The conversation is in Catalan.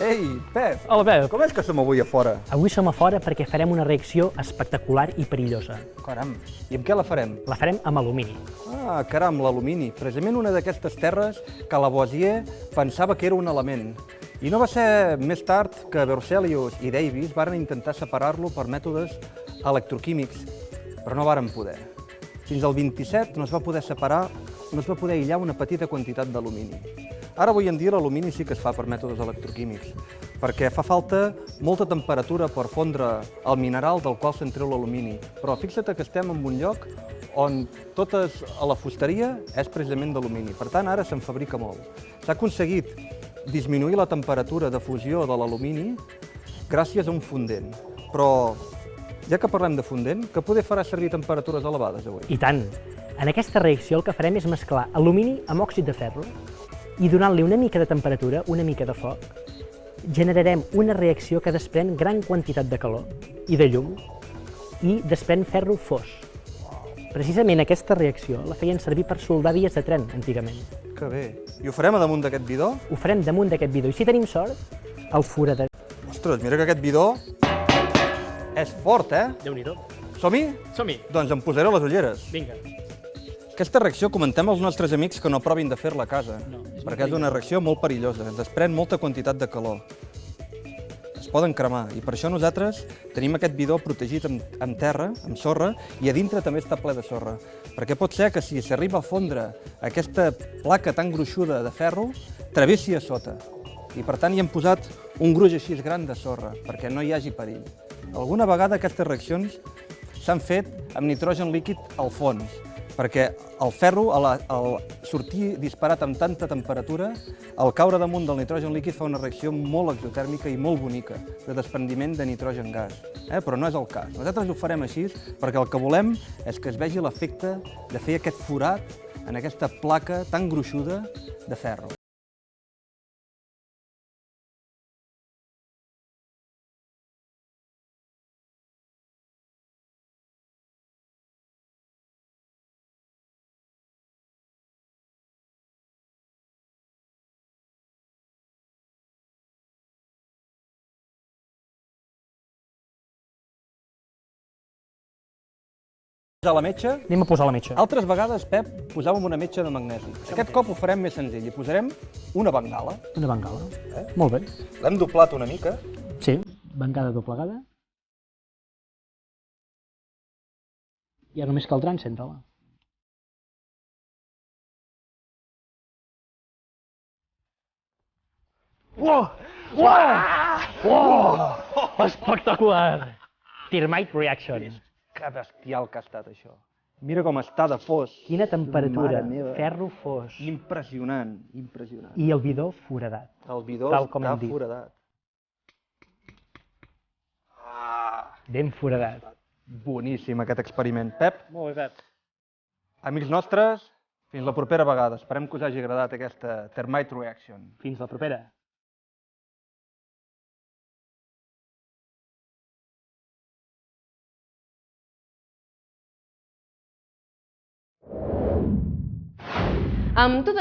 Ei, Pep! Hola, Pep. Com és que som avui a fora? Avui som a fora perquè farem una reacció espectacular i perillosa. Caram, i amb què la farem? La farem amb alumini. Ah, caram, l'alumini. Precisament una d'aquestes terres que Lavoisier pensava que era un element. I no va ser més tard que Berzelius i Davis varen intentar separar-lo per mètodes electroquímics, però no varen poder. Fins al 27 no es va poder separar, no es va poder aïllar una petita quantitat d'alumini. Ara, avui en dia, l'alumini sí que es fa per mètodes electroquímics, perquè fa falta molta temperatura per fondre el mineral del qual se'n treu l'alumini. Però fixa't que estem en un lloc on a la fusteria és precisament d'alumini. Per tant, ara se'n fabrica molt. S'ha aconseguit disminuir la temperatura de fusió de l'alumini gràcies a un fondent. Però, ja que parlem de fondent, que poder farà servir temperatures elevades avui? I tant! En aquesta reacció el que farem és mesclar alumini amb òxid de ferro i donant-li una mica de temperatura, una mica de foc, generarem una reacció que desprèn gran quantitat de calor i de llum i desprèn ferro fos. Precisament aquesta reacció la feien servir per soldar vies de tren antigament. Que bé! I ho farem a damunt d'aquest bidó? Ho farem damunt d'aquest bidó i si tenim sort, el foradarem. Ostres, mira que aquest bidó és fort, eh? Déu-n'hi-do. Som-hi? Som-hi! Doncs em posaré les ulleres. Vinga. Aquesta reacció comentem als nostres amics que no provin de fer-la a casa, perquè és una reacció molt perillosa, desprèn molta quantitat de calor. Es poden cremar, i per això nosaltres tenim aquest bidó protegit amb terra, amb sorra, i a dintre també està ple de sorra, perquè pot ser que si s'arriba a fondre aquesta placa tan gruixuda de ferro, travessi a sota. I per tant hi hem posat un gruix així gran de sorra, perquè no hi hagi perill. Alguna vegada aquestes reaccions s'han fet amb nitrogen líquid al fons, perquè el ferro, al sortir disparat amb tanta temperatura, al caure damunt del nitrogen líquid fa una reacció molt exotèrmica i molt bonica, de desprendiment de nitrogen gas. Però no és el cas. Nosaltres ho farem així perquè el que volem és que es vegi l'efecte de fer aquest forat en aquesta placa tan gruixuda de ferro. Posar la metxa. Anem a posar la metxa. Altres vegades, Pep, posàvem una metxa de magnesi. Aquest cop ho farem més senzill. Hi posarem una bengala. Una bengala. Molt bé. L'hem doblat una mica. Sí, bengala doblegada. I ara només caldrà encendre-la. Uau! Uau! Uau! Espectacular! Thermite reaction. Que bestial que ha estat això. Mira com està de fos. Quina temperatura, Mare meva. ferro fos. Impressionant, impressionant. I el bidó foradat. El bidó tal com està hem dit. foradat. Ben foradat. Boníssim aquest experiment. Pep, Molt bé, Pep. amics nostres, fins la propera vegada. Esperem que us hagi agradat aquesta Thermite Reaction. Fins la propera. Amb tot